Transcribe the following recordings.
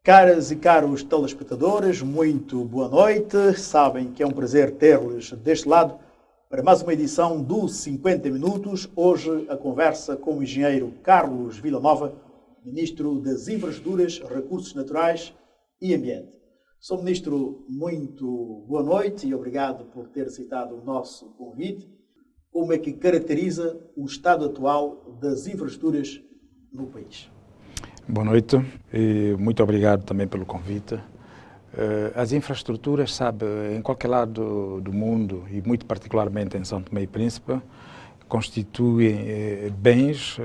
Caras e caros telespectadores, muito boa noite. Sabem que é um prazer ter-lhes deste lado para mais uma edição do 50 Minutos. Hoje a conversa com o engenheiro Carlos Villanova, Ministro das Infraestruturas, Recursos Naturais e Ambiente. Sr. Ministro, muito boa noite e obrigado por ter aceitado o nosso convite. Como é que caracteriza o estado atual das infraestruturas no país? Boa noite e muito obrigado também pelo convite. As infraestruturas, sabe, em qualquer lado do mundo e muito particularmente em São Tomé e Príncipe, constituem bens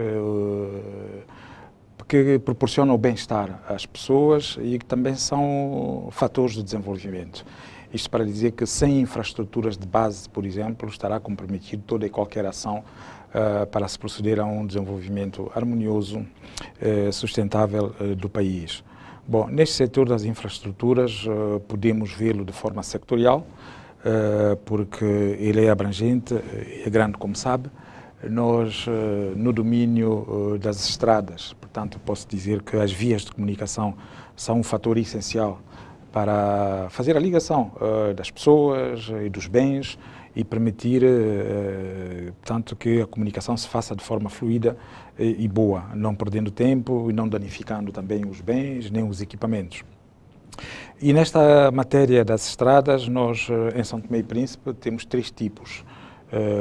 que proporcionam o bem-estar às pessoas e que também são fatores de desenvolvimento. Isto para dizer que sem infraestruturas de base, por exemplo, estará comprometido toda e qualquer ação para se proceder a um desenvolvimento harmonioso, sustentável do país. Bom, neste setor das infraestruturas podemos vê-lo de forma sectorial, porque ele é abrangente, é grande como sabe. Nós, no domínio das estradas, portanto, posso dizer que as vias de comunicação são um fator essencial para fazer a ligação das pessoas e dos bens e permitir, portanto, que a comunicação se faça de forma fluida e boa, não perdendo tempo e não danificando também os bens nem os equipamentos. E nesta matéria das estradas, nós em São Tomé e Príncipe temos três tipos,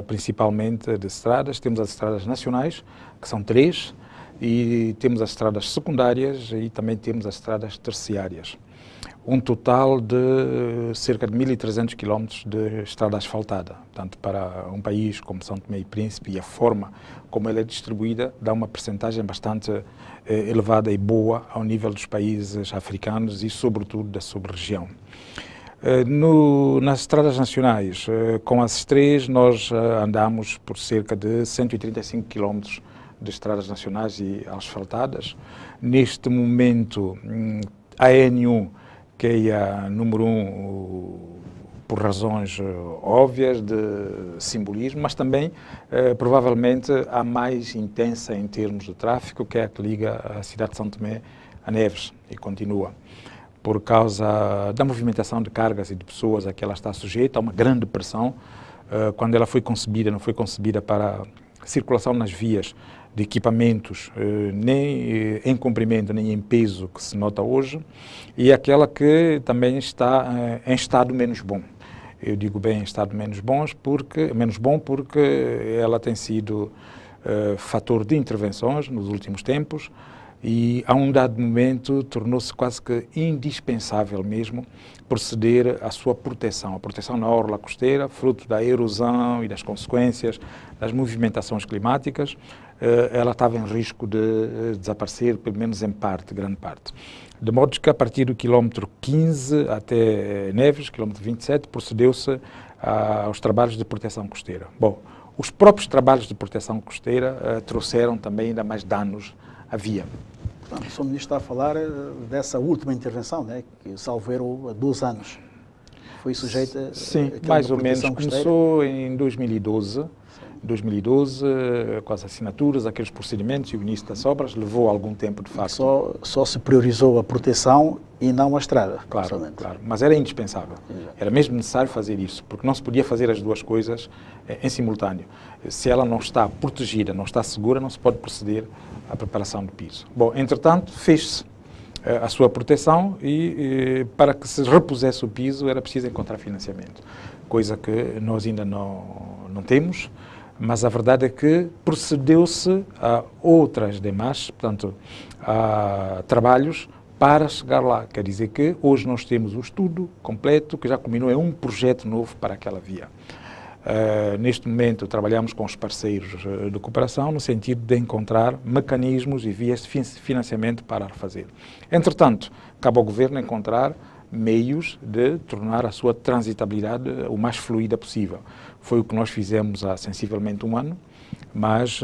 principalmente de estradas. Temos as estradas nacionais, que são três, e temos as estradas secundárias e também temos as estradas terciárias. Um total de cerca de 1.300 km de estrada asfaltada. Portanto, para um país como São Tomé e Príncipe e a forma como ela é distribuída, dá uma percentagem bastante elevada e boa ao nível dos países africanos e, sobretudo, da sub-região. Nas estradas nacionais, com as três, nós andamos por cerca de 135 km de estradas nacionais e asfaltadas. Neste momento, a N1, que é a número 1 por razões óbvias de simbolismo, mas também provavelmente a mais intensa em termos de tráfego, que é a que liga a cidade de São Tomé a Neves e continua. Por causa da movimentação de cargas e de pessoas a que ela está sujeita a uma grande pressão. Quando ela foi concebida, não foi concebida para circulação nas vias de equipamentos, nem em comprimento, nem em peso, que se nota hoje, e aquela que também está em estado menos bom. Eu digo bem em estado menos bom porque ela tem sido fator de intervenções nos últimos tempos e, a um dado momento, tornou-se quase que indispensável mesmo proceder à sua proteção. A proteção na orla costeira, fruto da erosão e das consequências das movimentações climáticas, ela estava em risco de desaparecer, pelo menos em parte, grande parte. De modo que, a partir do quilómetro 15 até Neves, quilómetro 27, procedeu-se aos trabalhos de proteção costeira. Bom, os próprios trabalhos de proteção costeira trouxeram também ainda mais danos à via. Portanto, o Sr. Ministro está a falar dessa última intervenção, né, que salvo erro há 2 anos. Foi sujeita Sim, mais ou menos. Começou em 2012. 2012, com as assinaturas, aqueles procedimentos e o início das obras, levou algum tempo, de facto. Só se priorizou a proteção e não a estrada. Claro, claro, mas era indispensável. Era mesmo necessário fazer isso, porque não se podia fazer as duas coisas em simultâneo. Se ela não está protegida, não está segura, não se pode proceder à preparação do piso. Bom, entretanto, fez-se a sua proteção e para que se repusesse o piso era preciso encontrar financiamento, coisa que nós ainda não temos. Mas a verdade é que procedeu-se a outras demais, portanto, a trabalhos para chegar lá. Quer dizer que hoje nós temos o estudo completo, que já culminou em um projeto novo para aquela via. Neste momento trabalhamos com os parceiros de cooperação no sentido de encontrar mecanismos e vias de financiamento para fazer. Entretanto, cabe ao Governo encontrar meios de tornar a sua transitabilidade o mais fluida possível. Foi o que nós fizemos há sensivelmente 1 ano, mas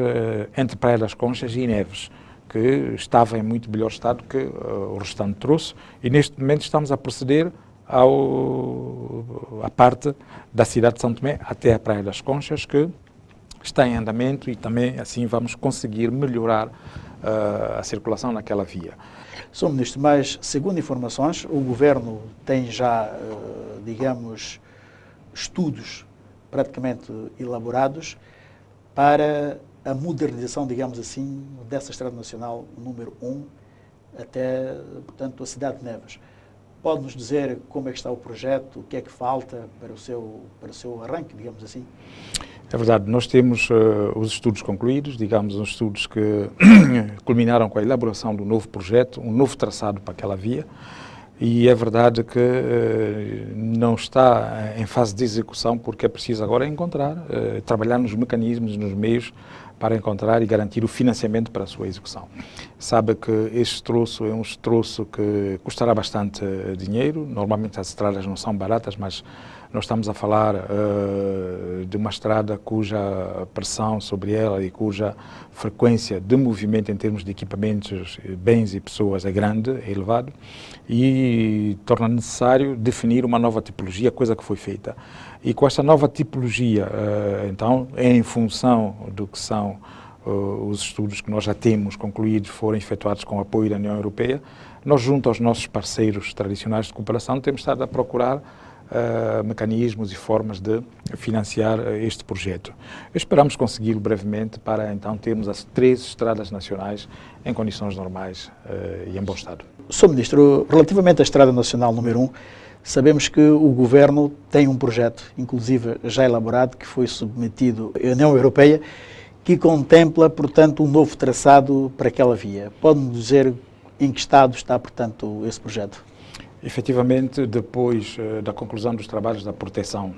entre Praia das Conchas e Neves, que estava em muito melhor estado que o restante trouxe, e neste momento estamos a proceder à parte da cidade de São Tomé até a Praia das Conchas, que está em andamento e também assim vamos conseguir melhorar a circulação naquela via. Sr. Ministro, mas, segundo informações, o Governo tem já, digamos, estudos praticamente elaborados para a modernização, digamos assim, dessa Estrada Nacional número 1 até, portanto, a cidade de Neves. Pode-nos dizer como é que está o projeto, o que é que falta para o seu arranque, digamos assim? É verdade, nós temos os estudos concluídos, digamos, os estudos que culminaram com a elaboração do novo projeto, um novo traçado para aquela via, e é verdade que não está em fase de execução, porque é preciso agora encontrar, trabalhar nos mecanismos, nos meios, para encontrar e garantir o financiamento para a sua execução. Sabe que este troço é um troço que custará bastante dinheiro, normalmente as estradas não são baratas, mas nós estamos a falar de uma estrada cuja pressão sobre ela e cuja frequência de movimento em termos de equipamentos, bens e pessoas é grande, é elevado, e torna necessário definir uma nova tipologia, coisa que foi feita. E com esta nova tipologia, então, em função do que são os estudos que nós já temos concluídos, foram efetuados com o apoio da União Europeia, nós, junto aos nossos parceiros tradicionais de cooperação, temos estado a procurar mecanismos e formas de financiar este projeto. Esperamos consegui-lo brevemente para então termos as 3 estradas nacionais em condições normais e em bom estado. Sr. Ministro, relativamente à Estrada Nacional número 1, sabemos que o Governo tem um projeto, inclusive já elaborado, que foi submetido à União Europeia, que contempla, portanto, um novo traçado para aquela via. Pode-nos dizer em que estado está, portanto, esse projeto? Efetivamente, depois da conclusão dos trabalhos da proteção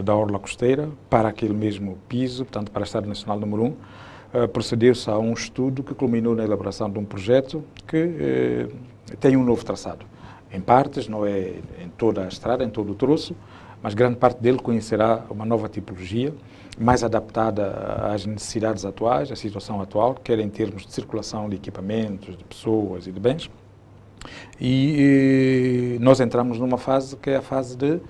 da orla costeira para aquele mesmo piso, portanto, para a Estrada Nacional número 1, procedeu-se a um estudo que culminou na elaboração de um projeto que tem um novo traçado. Em partes, não é em toda a estrada, em todo o troço, mas grande parte dele conhecerá uma nova tipologia, mais adaptada às necessidades atuais, à situação atual, quer em termos de circulação de equipamentos, de pessoas e de bens. E nós entramos numa fase que é a fase de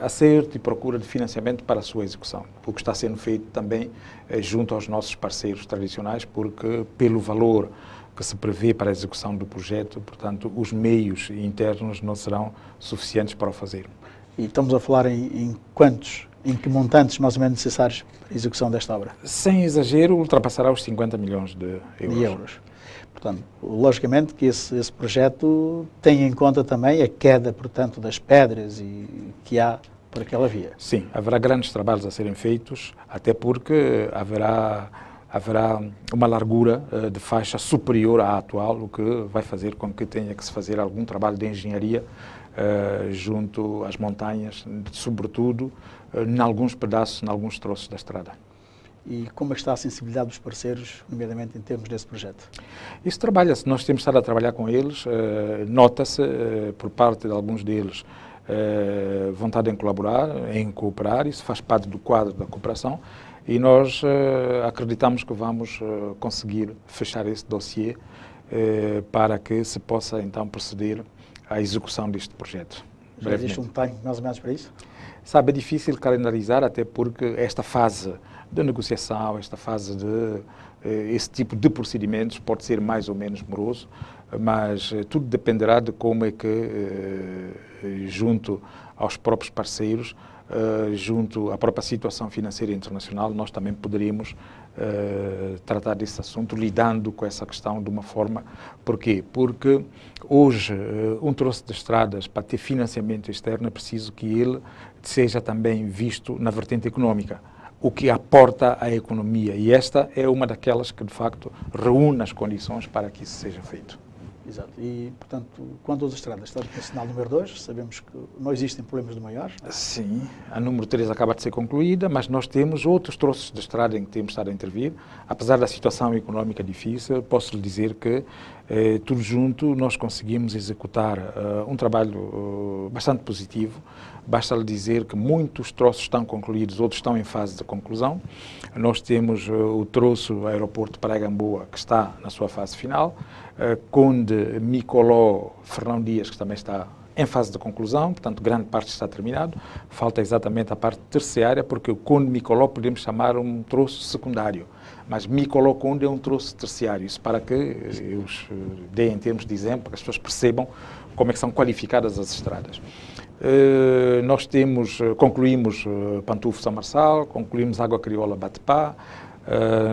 acerto e procura de financiamento para a sua execução, o que está sendo feito também junto aos nossos parceiros tradicionais, porque pelo valor que se prevê para a execução do projeto, portanto, os meios internos não serão suficientes para o fazer. E estamos a falar em quantos, em que montantes mais ou menos necessários para a execução desta obra? Sem exagero, ultrapassará os 50 milhões de euros. Portanto, logicamente que esse projeto tem em conta também a queda, portanto, das pedras que há por aquela via. Sim, haverá grandes trabalhos a serem feitos, até porque haverá uma largura de faixa superior à atual, o que vai fazer com que tenha que se fazer algum trabalho de engenharia junto às montanhas, sobretudo em alguns pedaços, em alguns troços da estrada. E como é que está a sensibilidade dos parceiros, nomeadamente em termos desse projeto? Isso trabalha-se, nós temos estado a trabalhar com eles, nota-se por parte de alguns deles vontade em colaborar, em cooperar, isso faz parte do quadro da cooperação e nós acreditamos que vamos conseguir fechar esse dossiê para que se possa então proceder à execução deste projeto. Já existe um time mais ou menos para isso? Sabe, é difícil calendarizar, até porque esta fase de negociação, esta fase de esse tipo de procedimentos pode ser mais ou menos moroso, mas tudo dependerá de como é que, junto aos próprios parceiros, junto à própria situação financeira internacional, nós também poderíamos tratar desse assunto, lidando com essa questão de uma forma. Porquê? Porque hoje um troço de estradas, para ter financiamento externo, é preciso que ele seja também visto na vertente económica, o que aporta à economia. E esta é uma daquelas que, de facto, reúne as condições para que isso seja feito. Exato. E, portanto, quanto às estradas, Estrada Nacional número 2, sabemos que não existem problemas de maiores. Sim, a número 3 acaba de ser concluída, mas nós temos outros troços de estrada em que temos estado a intervir. Apesar da situação económica difícil, posso lhe dizer que tudo junto nós conseguimos executar um trabalho bastante positivo. Basta lhe dizer que muitos troços estão concluídos, outros estão em fase de conclusão. Nós temos o troço aeroporto Praia-Gamboa, que está na sua fase final, Conde Micoló Fernão Dias, que também está em fase de conclusão, portanto, grande parte está terminado. Falta exatamente a parte terciária, porque o Conde Micoló podemos chamar um troço secundário, Mas micoloconde é um troço terciário, isso para que eu os dê em termos de exemplo, para que as pessoas percebam como é que são qualificadas as estradas. Nós concluímos Pantufo São Marçal, concluímos Água Crioula Batepá,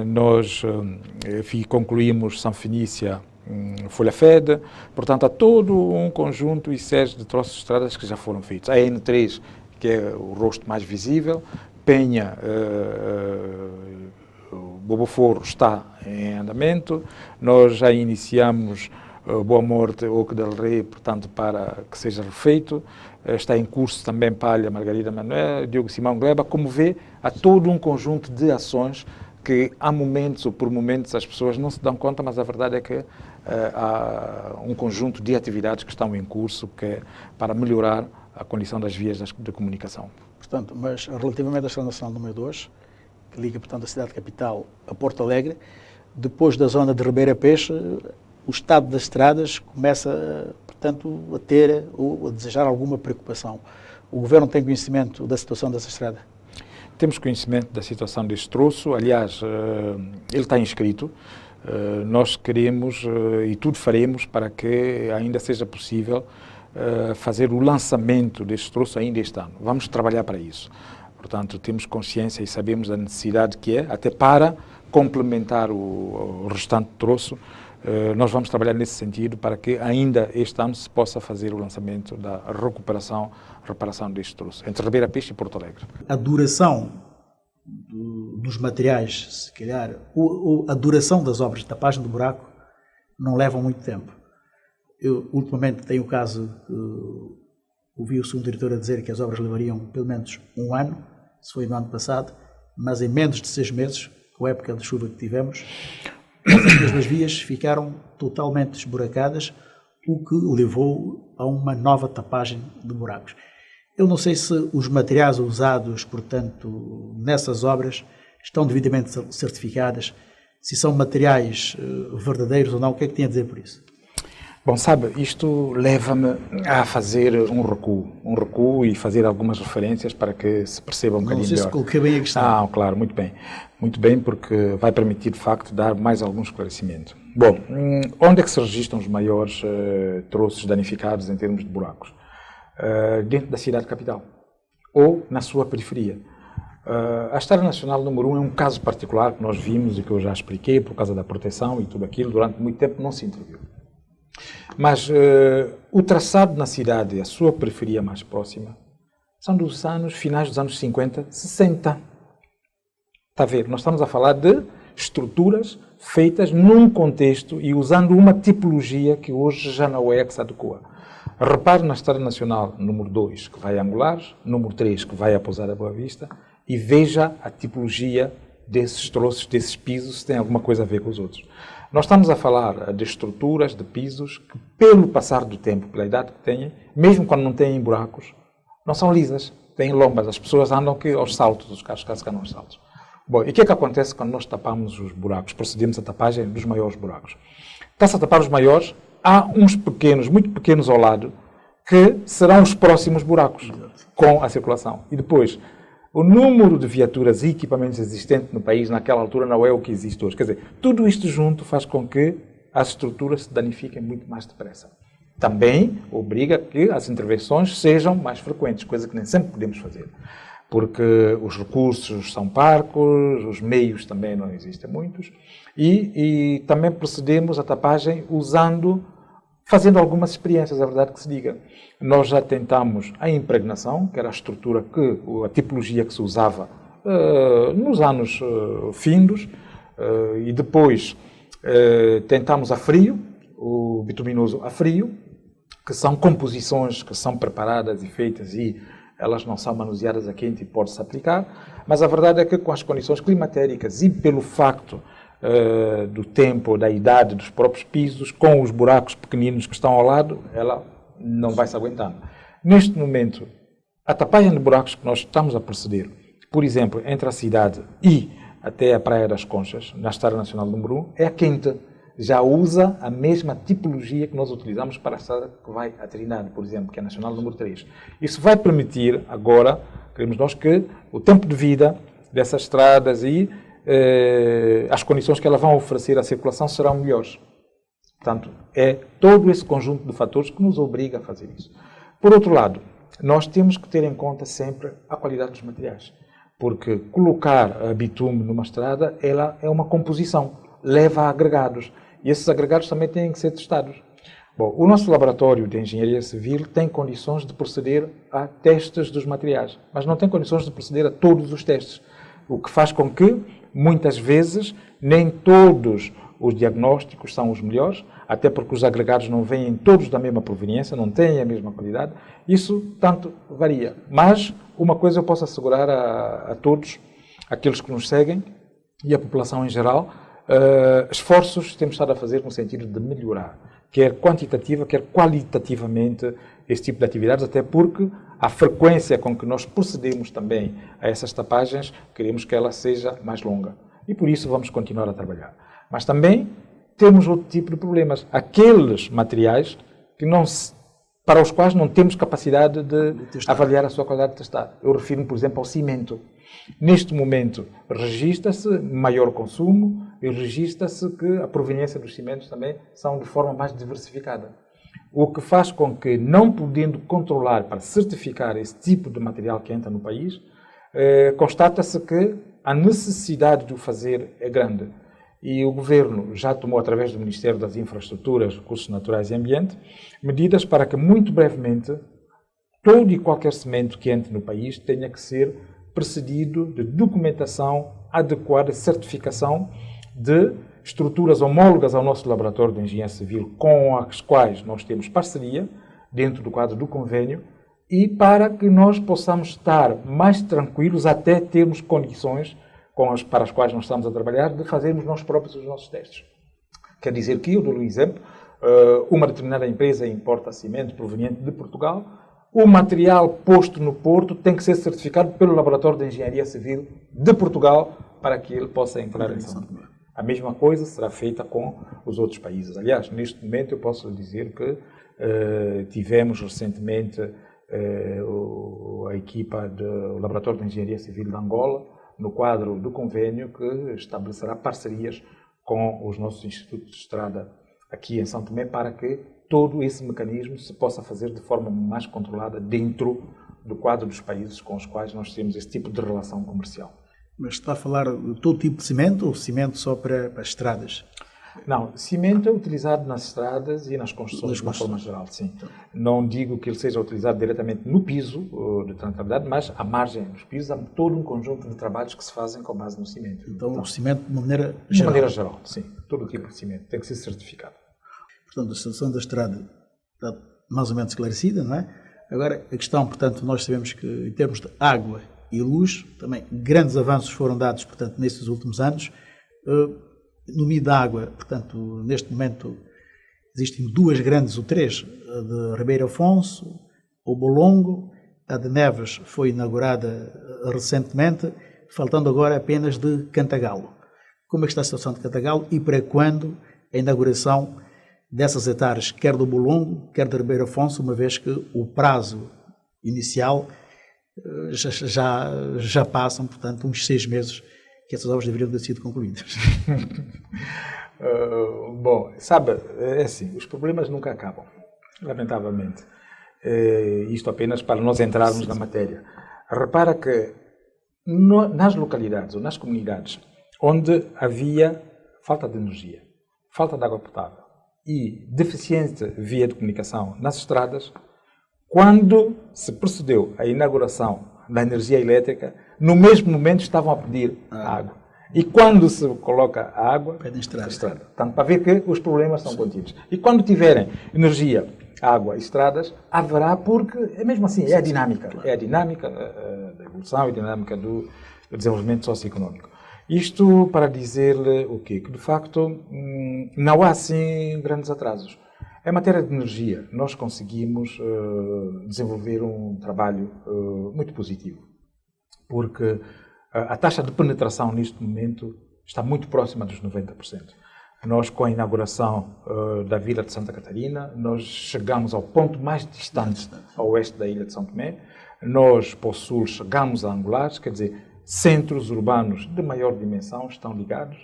nós concluímos São Fenícia Folha Fede, portanto há todo um conjunto e série de troços de estradas que já foram feitos. A N3, que é o rosto mais visível, Penha, Boboforo está em andamento, nós já iniciamos Boa Morte, Oco del Rei, portanto, para que seja refeito. Está em curso também Palha, Margarida Manuel, Diogo Simão Gleba. Como vê, há todo um conjunto de ações que, há momentos ou por momentos, as pessoas não se dão conta, mas a verdade é que há um conjunto de atividades que estão em curso que é para melhorar a condição das vias de comunicação. Portanto, mas relativamente à Estrada Nacional número 2, que liga, portanto, a cidade capital a Porto Alegre, depois da zona de Ribeira Peixe, o estado das estradas começa, portanto, a ter ou a desejar alguma preocupação. O Governo tem conhecimento da situação dessa estrada? Temos conhecimento da situação deste troço, aliás, ele está inscrito. Nós queremos e tudo faremos para que ainda seja possível fazer o lançamento deste troço ainda este ano. Vamos trabalhar para isso. Portanto, temos consciência e sabemos da necessidade que é, até para complementar o restante troço. Nós vamos trabalhar nesse sentido para que ainda este ano se possa fazer o lançamento da reparação deste troço, entre Ribeira Peixe e Porto Alegre. A duração dos materiais, se calhar, a duração das obras de tapagem do buraco não leva muito tempo. Eu, ultimamente, tenho o caso, ouvi o segundo diretor a dizer que as obras levariam pelo menos um ano, se foi no ano passado, mas em menos de 6 meses, com a época de chuva que tivemos, as mesmas vias ficaram totalmente esburacadas, o que levou a uma nova tapagem de buracos. Eu não sei se os materiais usados, portanto, nessas obras estão devidamente certificadas, se são materiais verdadeiros ou não. O que é que tem a dizer por isso? Bom, sabe, isto leva-me a fazer um recuo e fazer algumas referências para que se perceba um bocadinho melhor. Não sei se coloquei bem a questão. Claro, muito bem. Muito bem, porque vai permitir, de facto, dar mais algum esclarecimento. Bom, onde é que se registram os maiores troços danificados em termos de buracos? Dentro da cidade capital ou na sua periferia. A Estrada Nacional número 1 é um caso particular que nós vimos e que eu já expliquei por causa da proteção e tudo aquilo. Durante muito tempo não se interviu. Mas o traçado na cidade e a sua periferia mais próxima são dos finais dos anos 50, 60. Está a ver? Nós estamos a falar de estruturas feitas num contexto e usando uma tipologia que hoje já não é que se adequa. Repare na Estrada Nacional número 2, que vai a Angulares, número 3, que vai a Pousada Boa Vista, e veja a tipologia desses troços, desses pisos, se tem alguma coisa a ver com os outros. Nós estamos a falar de estruturas, de pisos, que pelo passar do tempo, pela idade que têm, mesmo quando não têm buracos, não são lisas, têm lombas. As pessoas andam aos saltos, os carros andam aos saltos. Bom, e o que é que acontece quando nós tapamos os buracos, procedemos à tapagem dos maiores buracos? Está-se a tapar os maiores, há uns pequenos, muito pequenos ao lado, que serão os próximos buracos com a circulação. E depois, o número de viaturas e equipamentos existentes no país naquela altura não é o que existe hoje. Quer dizer, tudo isto junto faz com que as estruturas se danifiquem muito mais depressa. Também obriga que as intervenções sejam mais frequentes, coisa que nem sempre podemos fazer. Porque os recursos são parcos, os meios também não existem muitos, e também procedemos à tapagem fazendo algumas experiências, é verdade que se diga. Nós já tentamos a impregnação, que era a estrutura a tipologia que se usava nos anos findos, e depois tentamos a frio, o bituminoso a frio, que são composições que são preparadas e feitas e elas não são manuseadas a quente e pode-se aplicar, mas a verdade é que com as condições climatéricas e pelo facto do tempo, da idade dos próprios pisos, com os buracos pequeninos que estão ao lado, ela não vai se aguentando. Neste momento, a tapagem de buracos que nós estamos a proceder, por exemplo, entre a cidade e até a Praia das Conchas, na Estrada Nacional número 1, é a quente. Já usa a mesma tipologia que nós utilizamos para a estrada que vai a Trindade, por exemplo, que é a Nacional número 3. Isso vai permitir agora, queremos nós, que o tempo de vida dessas estradas as condições que elas vão oferecer à circulação serão melhores. Portanto, é todo esse conjunto de fatores que nos obriga a fazer isso. Por outro lado, nós temos que ter em conta sempre a qualidade dos materiais, porque colocar bitume numa estrada, ela é uma composição, leva a agregados, e esses agregados também têm que ser testados. Bom, o nosso laboratório de engenharia civil tem condições de proceder a testes dos materiais, mas não tem condições de proceder a todos os testes, o que faz com que, muitas vezes, nem todos os diagnósticos são os melhores, até porque os agregados não vêm todos da mesma proveniência, não têm a mesma qualidade. Isso, tanto, varia. Mas, uma coisa eu posso assegurar a todos, aqueles que nos seguem, e a população em geral, esforços temos estado a fazer no sentido de melhorar, quer quantitativa, quer qualitativamente, esse tipo de atividades, até porque a frequência com que nós procedemos também a essas tapagens, queremos que ela seja mais longa. E por isso vamos continuar a trabalhar. Mas também temos outro tipo de problemas. Aqueles materiais que para os quais não temos capacidade de avaliar a sua qualidade de testar. Eu refiro-me, por exemplo, ao cimento. Neste momento, registra-se maior consumo e registra-se que a proveniência dos cimentos também são de forma mais diversificada. O que faz com que, não podendo controlar para certificar esse tipo de material que entra no país, constata-se que a necessidade de o fazer é grande. E o Governo já tomou, através do Ministério das Infraestruturas, Recursos Naturais e Ambiente, medidas para que, muito brevemente, todo e qualquer cimento que entre no país tenha que ser precedido de documentação adequada, certificação de estruturas homólogas ao nosso laboratório de engenharia civil, com as quais nós temos parceria, dentro do quadro do convênio, e para que nós possamos estar mais tranquilos até termos condições para as quais nós estamos a trabalhar, de fazermos nós próprios os nossos testes. Quer dizer que, eu dou um exemplo, uma determinada empresa importa cimento proveniente de Portugal, o material posto no porto tem que ser certificado pelo Laboratório de Engenharia Civil de Portugal para que ele possa entrar em São Tomé. A mesma coisa será feita com os outros países. Aliás, neste momento eu posso lhe dizer que tivemos recentemente a equipa do Laboratório de Engenharia Civil de Angola, no quadro do convênio que estabelecerá parcerias com os nossos institutos de estrada aqui em São Tomé para que todo esse mecanismo se possa fazer de forma mais controlada dentro do quadro dos países com os quais nós temos esse tipo de relação comercial. Mas está a falar de todo tipo de cimento ou cimento só para as estradas? Não, cimento é utilizado nas estradas e nas construções de uma forma geral, sim. Não digo que ele seja utilizado diretamente no piso de transitabilidade, mas à margem dos pisos há todo um conjunto de trabalhos que se fazem com base no cimento. Então o cimento de uma maneira geral? De uma maneira geral, sim. Todo tipo de cimento tem que ser certificado. Portanto, a situação da estrada está mais ou menos esclarecida, não é? Agora, a questão, portanto, nós sabemos que em termos de água e luz, também grandes avanços foram dados, portanto, nesses últimos anos. No meio da água, portanto, neste momento existem duas grandes, ou três, a de Ribeiro Afonso, o Bolongo, a de Neves foi inaugurada recentemente, faltando agora apenas de Cantagalo. Como é que está a situação de Cantagalo e para quando a inauguração dessas etares, quer do Bolongo, quer de Ribeiro Afonso, uma vez que o prazo inicial já passam, portanto, uns 6 meses que essas obras deveriam ter sido concluídas? Bom, sabe, é assim, os problemas nunca acabam, lamentavelmente. Isto apenas para nós entrarmos na matéria. Repara que nas localidades ou nas comunidades onde havia falta de energia, falta de água potável e deficiente via de comunicação nas estradas, quando se procedeu à inauguração da energia elétrica, no mesmo momento estavam a pedir água. E quando se coloca a água, pedem estrada. Portanto, para ver que os problemas são contínuos. E quando tiverem energia, água e estradas, haverá, porque é mesmo assim, é a dinâmica. Claro. É a dinâmica da evolução e a dinâmica do desenvolvimento socioeconómico. Isto para dizer-lhe o quê? Que, de facto, não há, assim, grandes atrasos. Em matéria de energia, nós conseguimos desenvolver um trabalho muito positivo, porque a taxa de penetração neste momento está muito próxima dos 90%. Nós, com a inauguração da Vila de Santa Catarina, nós chegamos ao ponto mais distante a oeste da ilha de São Tomé. Nós, para o sul, chegamos a Angolares, quer dizer, centros urbanos de maior dimensão estão ligados.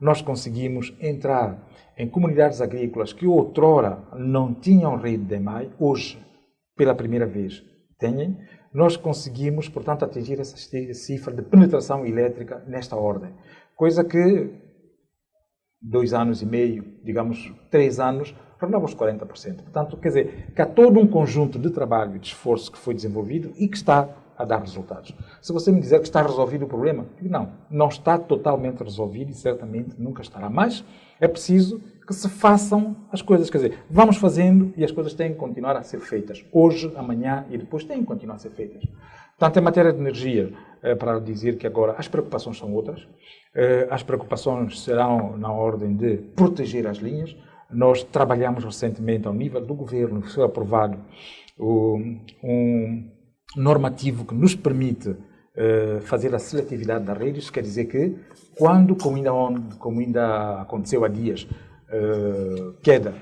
Nós conseguimos entrar em comunidades agrícolas que outrora não tinham rede de EMAI, hoje, pela primeira vez, têm. Nós conseguimos, portanto, atingir essa cifra de penetração elétrica nesta ordem. Coisa que 2 anos e meio, digamos 3 anos, tornava os 40%. Portanto, quer dizer, que há todo um conjunto de trabalho e de esforço que foi desenvolvido e que está a dar resultados. Se você me dizer que está resolvido o problema, não está totalmente resolvido e certamente nunca estará. Mas é preciso que se façam as coisas. Quer dizer, vamos fazendo e as coisas têm que continuar a ser feitas. Hoje, amanhã e depois têm que continuar a ser feitas. Portanto, em matéria de energia, para dizer que agora as preocupações são outras. As preocupações serão na ordem de proteger as linhas. Nós trabalhamos recentemente ao nível do governo, foi aprovado um normativo que nos permite fazer a seletividade das redes. Quer dizer que, quando, como ainda aconteceu há dias, queda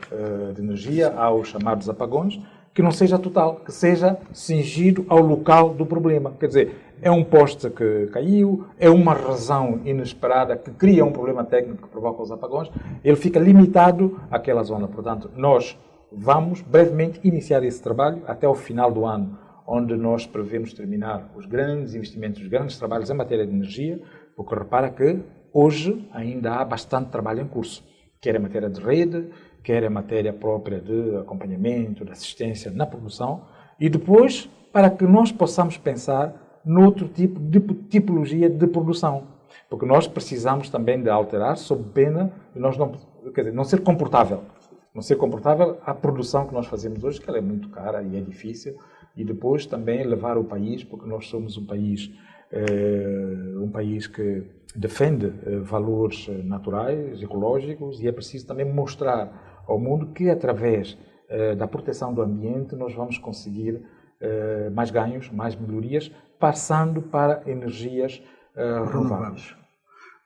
de energia, aos chamados apagões, que não seja total, que seja cingido ao local do problema. Quer dizer, é um poste que caiu, é uma razão inesperada que cria um problema técnico que provoca os apagões, ele fica limitado àquela zona. Portanto, nós vamos brevemente iniciar esse trabalho até ao final do ano, onde nós prevemos terminar os grandes investimentos, os grandes trabalhos em matéria de energia, porque repara que hoje ainda há bastante trabalho em curso, quer em matéria de rede, quer em matéria própria de acompanhamento, de assistência na produção, e depois para que nós possamos pensar noutro tipo de tipologia de produção. Porque nós precisamos também de alterar sob pena de nós não ser comportável. Não ser comportável a produção que nós fazemos hoje, que ela é muito cara e é difícil, e depois também levar o país, porque nós somos um país que defende valores naturais, ecológicos, e é preciso também mostrar ao mundo que, através da proteção do ambiente, nós vamos conseguir mais ganhos, mais melhorias, passando para energias renováveis.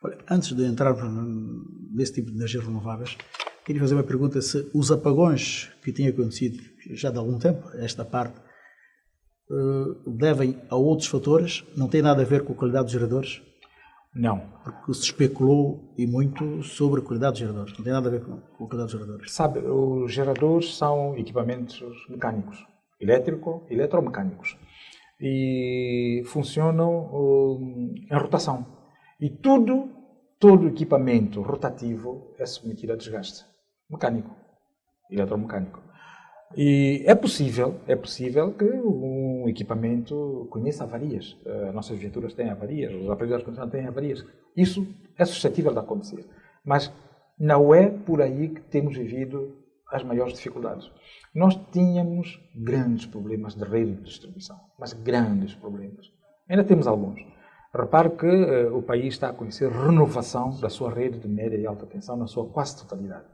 Olha, antes de entrar nesse tipo de energias renováveis, queria fazer uma pergunta: se os apagões que têm acontecido já de algum tempo, esta parte, devem a outros fatores, não tem nada a ver com a qualidade dos geradores? Não. Porque se especulou e muito sobre a qualidade dos geradores. Não tem nada a ver com a qualidade dos geradores. Sabe, os geradores são equipamentos mecânicos, eletromecânicos, e funcionam em rotação. E todo equipamento rotativo é submetido a desgaste mecânico, eletromecânico. E é possível que um equipamento conheça avarias. As nossas viaturas têm avarias, os aparelhos de ar-condicionado têm avarias. Isso é suscetível de acontecer. Mas não é por aí que temos vivido as maiores dificuldades. Nós tínhamos grandes problemas de rede de distribuição, mas grandes problemas. Ainda temos alguns. Repare que o país está a conhecer renovação da sua rede de média e alta tensão na sua quase totalidade.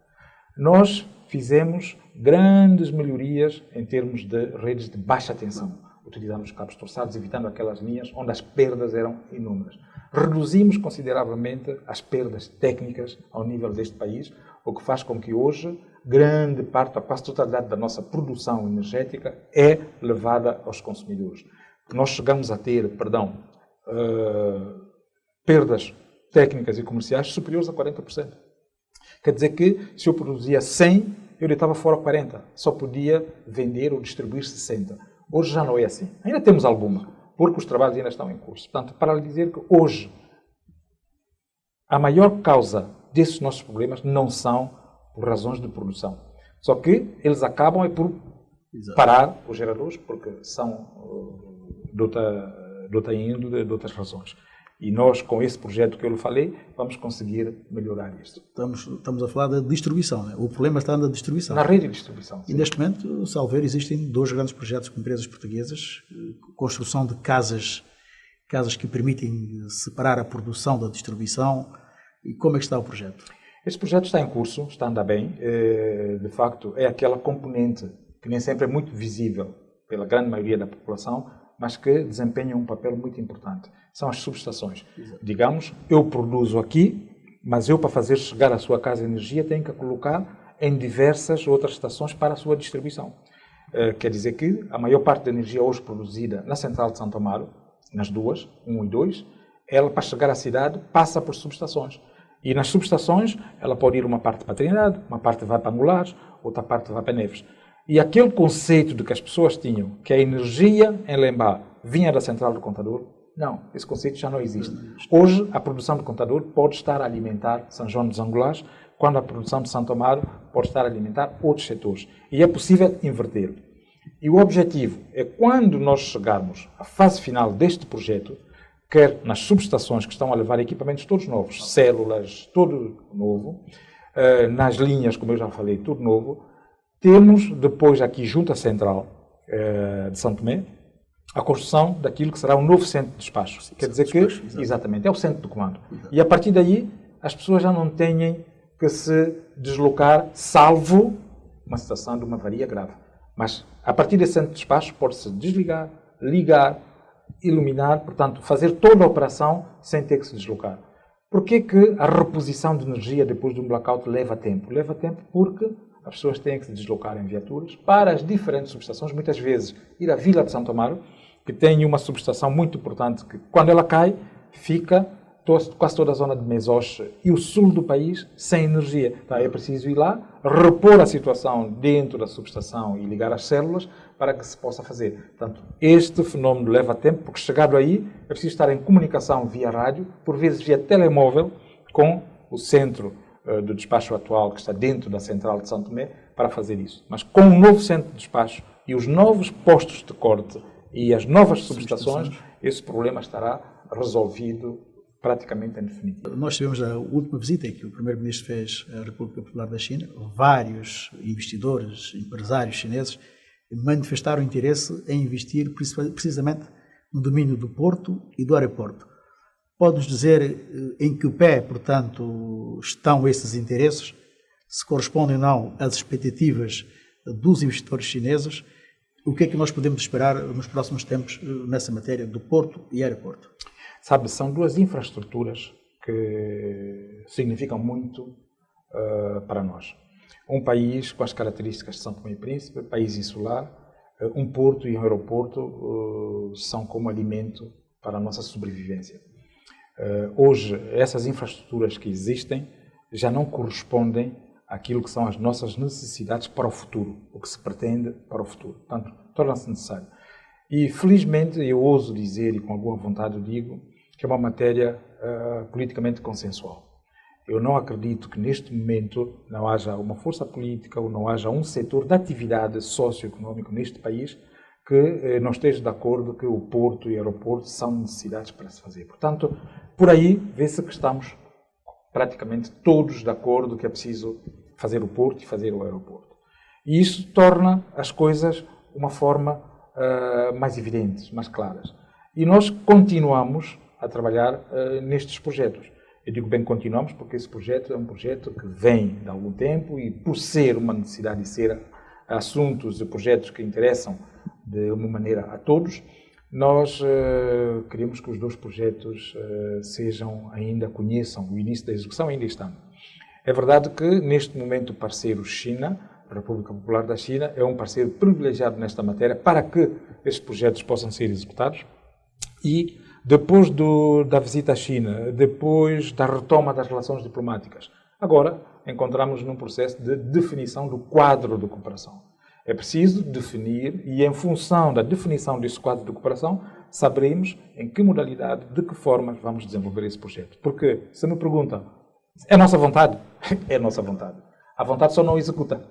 Nós fizemos grandes melhorias em termos de redes de baixa tensão. Utilizamos cabos torçados, evitando aquelas linhas onde as perdas eram inúmeras. Reduzimos consideravelmente as perdas técnicas ao nível deste país, o que faz com que hoje grande parte, a quase totalidade da nossa produção energética é levada aos consumidores. Nós chegamos a ter, perdas técnicas e comerciais superiores a 40%. Quer dizer que, se eu produzia 100, eu deitava fora 40. Só podia vender ou distribuir 60. Hoje já não é assim. Ainda temos alguma, porque os trabalhos ainda estão em curso. Portanto, para lhe dizer que hoje a maior causa desses nossos problemas não são por razões de produção. Só que eles acabam por parar os geradores, porque são de outra índole, de outras razões. E nós, com esse projeto que eu lhe falei, vamos conseguir melhorar isto. Estamos a falar da distribuição, né? O problema está na distribuição. Na rede de distribuição. Sim. E neste momento, salvo ver, existem 2 grandes projetos com empresas portuguesas, construção de casas que permitem separar a produção da distribuição. E como é que está o projeto? Esse projeto está em curso, está a andar bem. De facto, é aquela componente que nem sempre é muito visível pela grande maioria da população, mas que desempenham um papel muito importante. São as subestações. Exato. Digamos, eu produzo aqui, mas eu, para fazer chegar à sua casa energia, tenho que a colocar em diversas outras estações para a sua distribuição. Quer dizer que a maior parte da energia hoje produzida na central de Santo Amaro, nas duas, 1 e 2, ela, para chegar à cidade, passa por subestações. E nas subestações, ela pode ir uma parte para Trindade, uma parte vai para Angulares, outra parte vai para Neves. E aquele conceito de que as pessoas tinham, que a energia em Lembá vinha da central do contador, não, esse conceito já não existe. Hoje, a produção do contador pode estar a alimentar São João dos Angulares, quando a produção de Santo Amaro pode estar a alimentar outros setores. E é possível inverter. E o objetivo é, quando nós chegarmos à fase final deste projeto, quer nas subestações que estão a levar equipamentos todos novos, células, tudo novo, nas linhas, como eu já falei, tudo novo, temos depois aqui junto à central de São Tomé, a construção daquilo que será um novo centro de despacho. Quer dizer que, exatamente, é o centro do comando. E a partir daí, as pessoas já não têm que se deslocar, salvo uma situação de uma avaria grave. Mas, a partir desse centro de despacho, pode-se desligar, ligar, iluminar, portanto, fazer toda a operação sem ter que se deslocar. Por que a reposição de energia depois de um blackout leva tempo? Leva tempo porque as pessoas têm que se deslocar em viaturas para as diferentes subestações, muitas vezes ir à Vila de Santo Amaro, que tem uma subestação muito importante, que quando ela cai, fica quase toda a zona de Mesoche e o sul do país sem energia. Então é preciso ir lá, repor a situação dentro da subestação e ligar as células para que se possa fazer. Portanto, este fenómeno leva tempo, porque chegado aí é preciso estar em comunicação via rádio, por vezes via telemóvel, com o centro do despacho atual, que está dentro da central de São Tomé, para fazer isso. Mas com o novo centro de despacho e os novos postos de corte e as novas subestações, esse problema estará resolvido praticamente em definitivo. Nós tivemos a última visita em que o Primeiro-Ministro fez à República Popular da China. Vários investidores, empresários chineses manifestaram interesse em investir precisamente no domínio do porto e do aeroporto. Pode-nos dizer em que pé, portanto, estão esses interesses, se correspondem ou não às expectativas dos investidores chineses? O que é que nós podemos esperar nos próximos tempos nessa matéria do porto e aeroporto? Sabe, são duas infraestruturas que significam muito para nós. Um país com as características de São Tomé e Príncipe, país insular, um porto e um aeroporto são como alimento para a nossa sobrevivência. Hoje, essas infraestruturas que existem já não correspondem àquilo que são as nossas necessidades para o futuro, o que se pretende para o futuro. Portanto, torna-se necessário. E, felizmente, eu ouso dizer, e com alguma vontade eu digo, que é uma matéria politicamente consensual. Eu não acredito que, neste momento, não haja uma força política ou não haja um setor de atividade socioeconómico neste país que não esteja de acordo que o porto e o aeroporto são necessidades para se fazer. Portanto, por aí vê-se que estamos praticamente todos de acordo que é preciso fazer o porto e fazer o aeroporto. E isso torna as coisas uma forma mais evidentes, mais claras. E nós continuamos a trabalhar nestes projetos. Eu digo bem continuamos porque esse projeto é um projeto que vem de algum tempo e, por ser uma necessidade de ser assuntos e projetos que interessam de uma maneira a todos, nós queremos que os dois projetos conheçam o início da execução ainda este ano. É verdade que, neste momento, o parceiro China, a República Popular da China, é um parceiro privilegiado nesta matéria para que estes projetos possam ser executados. E, depois da visita à China, depois da retoma das relações diplomáticas, agora encontramos num processo de definição do quadro de cooperação. É preciso definir e, em função da definição desse quadro de cooperação, saberemos em que modalidade, de que forma vamos desenvolver esse projeto. Porque, se me perguntam, é nossa vontade? É nossa vontade. A vontade só não executa.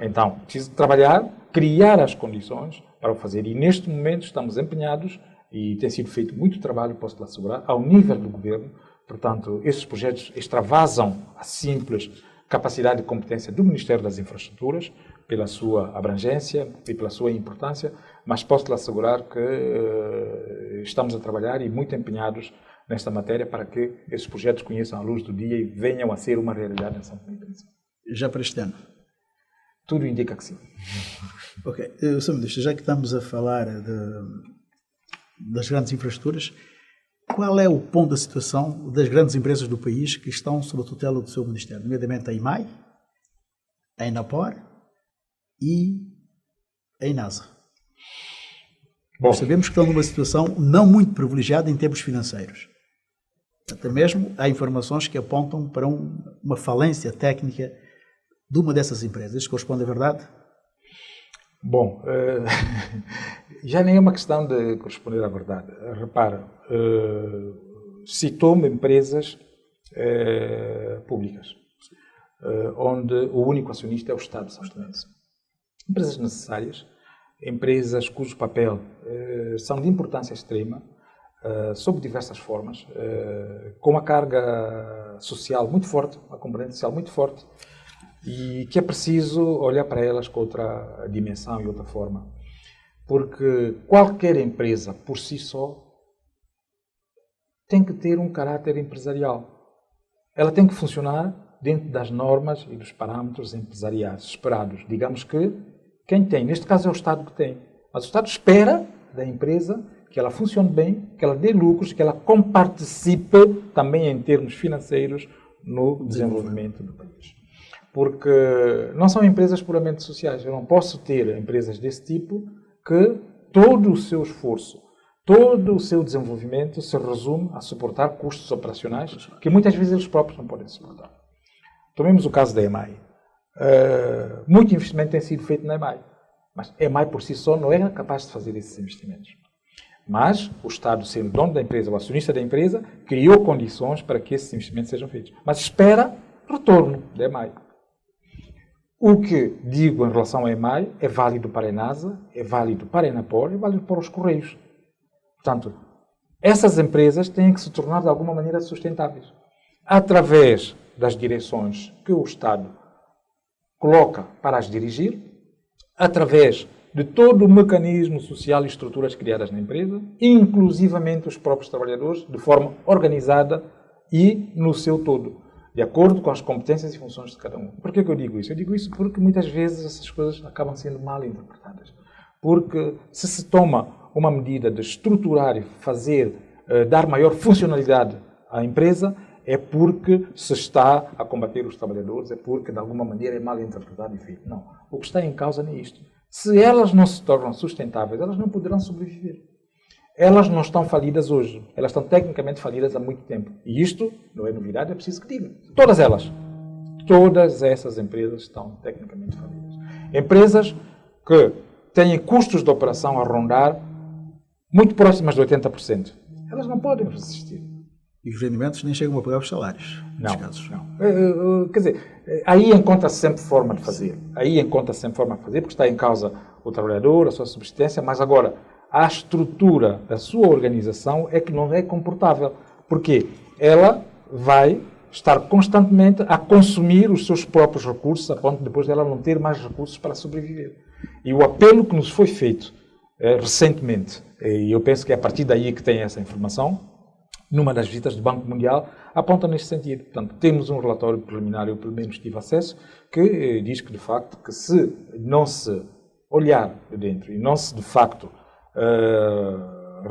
Então, preciso trabalhar, criar as condições para o fazer. E, neste momento, estamos empenhados e tem sido feito muito trabalho, posso lhe assegurar, ao nível do governo. Portanto, esses projetos extravasam a simples capacidade e competência do Ministério das Infraestruturas, pela sua abrangência e pela sua importância, mas posso lhe assegurar que estamos a trabalhar e muito empenhados nesta matéria para que esses projetos conheçam a luz do dia e venham a ser uma realidade em São Tomé e Príncipe. Já para este ano? Tudo indica que sim. Ok. Sr. Ministro, já que estamos a falar das grandes infraestruturas, qual é o ponto da situação das grandes empresas do país que estão sob a tutela do seu Ministério, nomeadamente a IMAI, a Enapor e a Inasa? Bom, sabemos que estão numa situação não muito privilegiada em termos financeiros. Até mesmo há informações que apontam para uma falência técnica de uma dessas empresas. Isto corresponde à verdade? Bom, já nem é uma questão de corresponder à verdade. Repara, citou-me empresas públicas, onde o único acionista é o Estado de São Tomé. Empresas necessárias, empresas cujo papel são de importância extrema, sob diversas formas, com uma carga social muito forte, uma componente social muito forte, e que é preciso olhar para elas com outra dimensão e outra forma. Porque qualquer empresa, por si só, tem que ter um caráter empresarial. Ela tem que funcionar dentro das normas e dos parâmetros empresariais esperados. Digamos que quem tem, neste caso é o Estado que tem, mas o Estado espera da empresa que ela funcione bem, que ela dê lucros, que ela comparticipe também em termos financeiros no desenvolvimento do país. Porque não são empresas puramente sociais. Eu não posso ter empresas desse tipo que todo o seu esforço, todo o seu desenvolvimento se resume a suportar custos operacionais que muitas vezes eles próprios não podem suportar. Tomemos o caso da EMAI. Muito investimento tem sido feito na EMAI, mas a EMAI por si só não é capaz de fazer esses investimentos. Mas o Estado, sendo dono da empresa, o acionista da empresa, criou condições para que esses investimentos sejam feitos. Mas espera retorno da EMAI. O que digo em relação à EMAI é válido para a ENASA, é válido para a ENAPOR, é válido para os Correios. Portanto, essas empresas têm que se tornar de alguma maneira sustentáveis. Através das direções que o Estado coloca para as dirigir, através de todo o mecanismo social e estruturas criadas na empresa, inclusivamente os próprios trabalhadores, de forma organizada e no seu todo, de acordo com as competências e funções de cada um. Por que eu digo isso? Eu digo isso porque muitas vezes essas coisas acabam sendo mal interpretadas. Porque se toma uma medida de estruturar e fazer, dar maior funcionalidade à empresa, é porque se está a combater os trabalhadores, é porque de alguma maneira é mal interpretado e feito. Não. O que está em causa não é isto. Se elas não se tornam sustentáveis, elas não poderão sobreviver. Elas não estão falidas hoje. Elas estão tecnicamente falidas há muito tempo. E isto não é novidade, é preciso que diga. Todas elas. Todas essas empresas estão tecnicamente falidas. Empresas que têm custos de operação a rondar muito próximas de 80%. Elas não podem resistir. E os rendimentos nem chegam a pagar os salários. Não, não. Quer dizer, aí encontra-se sempre forma de fazer. Aí encontra-se sempre forma de fazer, porque está em causa o trabalhador, a sua subsistência, mas agora a estrutura da sua organização é que não é comportável. Porque ela vai estar constantemente a consumir os seus próprios recursos, a ponto de depois dela não ter mais recursos para sobreviver. E o apelo que nos foi feito recentemente, e eu penso que é a partir daí que tem essa informação, numa das visitas do Banco Mundial, aponta neste sentido. Portanto, temos um relatório preliminar, eu pelo menos tive acesso, que diz que, de facto, que se não se olhar de dentro e não se, de facto,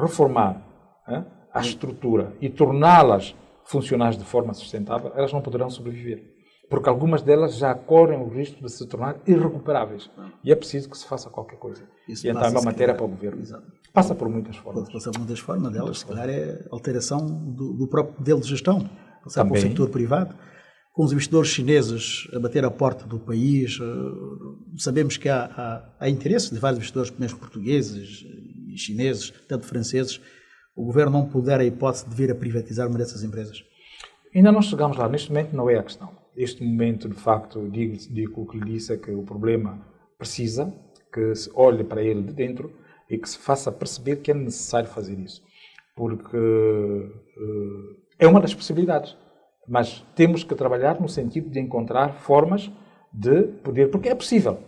reformar a estrutura e torná-las funcionais de forma sustentável, elas não poderão sobreviver. Porque algumas delas já correm o risco de se tornar irrecuperáveis. E é preciso que se faça qualquer coisa. Isso e então é uma matéria para o governo. Exato. Passa por muitas formas. Pode passar por muitas formas delas. Se calhar é alteração do próprio modelo de gestão. Passar para o setor privado. Com os investidores chineses a bater à porta do país, sabemos que há interesse de vários investidores, mesmo portugueses e chineses, tanto franceses. O governo não puder a hipótese de vir a privatizar uma dessas empresas? Ainda não chegamos lá. Neste momento não é a questão. Este momento, de facto, digo o que lhe disse, é que o problema precisa que se olhe para ele de dentro e que se faça perceber que é necessário fazer isso. Porque é uma das possibilidades. Mas temos que trabalhar no sentido de encontrar formas de poder... Porque é possível.